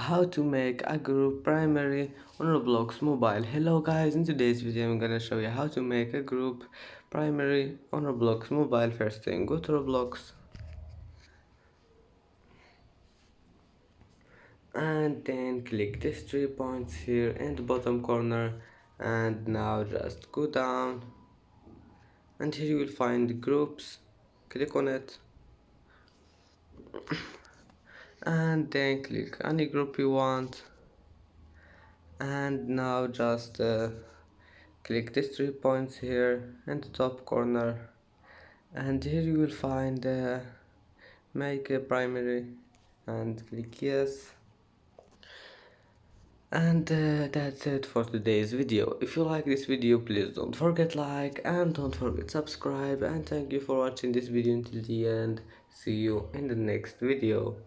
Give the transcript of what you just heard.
how to make a group primary on Roblox mobile. Hello guys, in today's video I'm gonna show you how to make a group primary on Roblox mobile. First thing, go to Roblox and then click these 3 points here in the bottom corner, and now just go down and here you will find groups. Click on it and then click any group you want, and now just click these 3 points here in the top corner, and here you will find make a primary and click yes. And that's it for today's video. If you like this video, please don't forget like and don't forget subscribe, and thank you for watching this video until the end. See you in the next video.